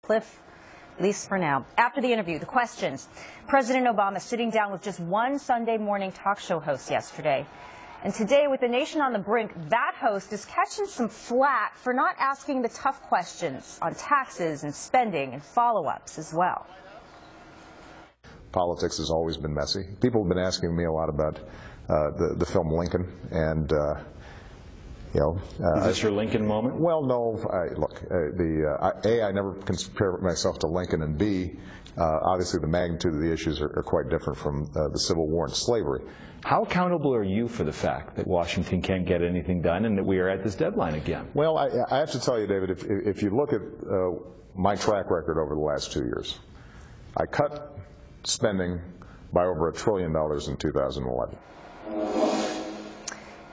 cliff, at least for now. After the interview, the questions. President Obama sitting down with just one Sunday morning talk show host yesterday. And today, with the nation on the brink, that host is catching some flack for not asking the tough questions on taxes and spending and follow-ups as well. Politics has always been messy. People have been asking me a lot about the film Lincoln, and you know, is this your Lincoln moment? Well, no. Look, I never compare myself to Lincoln, and B, obviously the magnitude of the issues are quite different from the Civil War and slavery. How accountable are you for the fact that Washington can't get anything done and that we are at this deadline again? Well, I have to tell you, David, if you look at my track record over the last 2 years, I cut spending by over $1 trillion in 2011.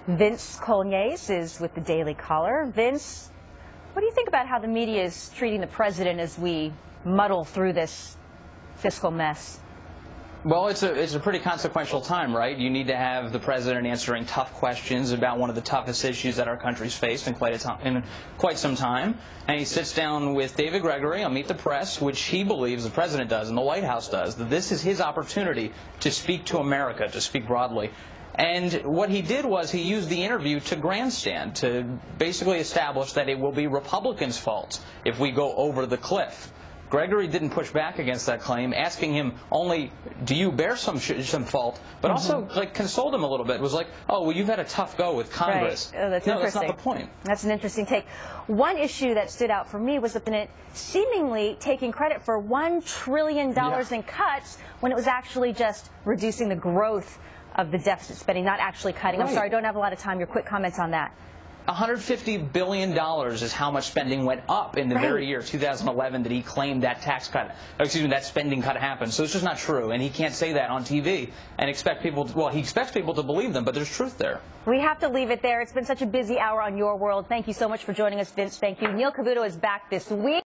Vince Coglianese is with the Daily Caller. Vince, what do you think about how the media is treating the president as we muddle through this fiscal mess? Well, it's a pretty consequential time, right? You need to have the president answering tough questions about one of the toughest issues that our country's faced in quite some time. And he sits down with David Gregory on Meet the Press, which he believes the president does and the White House does, that this is his opportunity to speak to America, to speak broadly. And what he did was he used the interview to grandstand, to basically establish that it will be Republicans' fault if we go over the cliff. Gregory didn't push back against that claim, asking him only, do you bear some fault, but also like consoled him a little bit. It was like, oh, well, you've had a tough go with Congress. Right. Oh, that's no, interesting. that's not the point. That's an interesting take. One issue that stood out for me was the Senate seemingly taking credit for $1 trillion in cuts when it was actually just reducing the growth of the deficit spending, not actually cutting. Right. I'm sorry, I don't have a lot of time. Your quick comments on that. $150 billion is how much spending went up in the very year 2011 that he claimed that tax cut, excuse me, that spending cut happened. So it's just not true, and he can't say that on TV and expect people to, well, he expects people to believe them, but there's truth there. We have to leave it there. It's been such a busy hour on Your World. Thank you so much for joining us, Vince. Thank you. Neil Cavuto is back this week.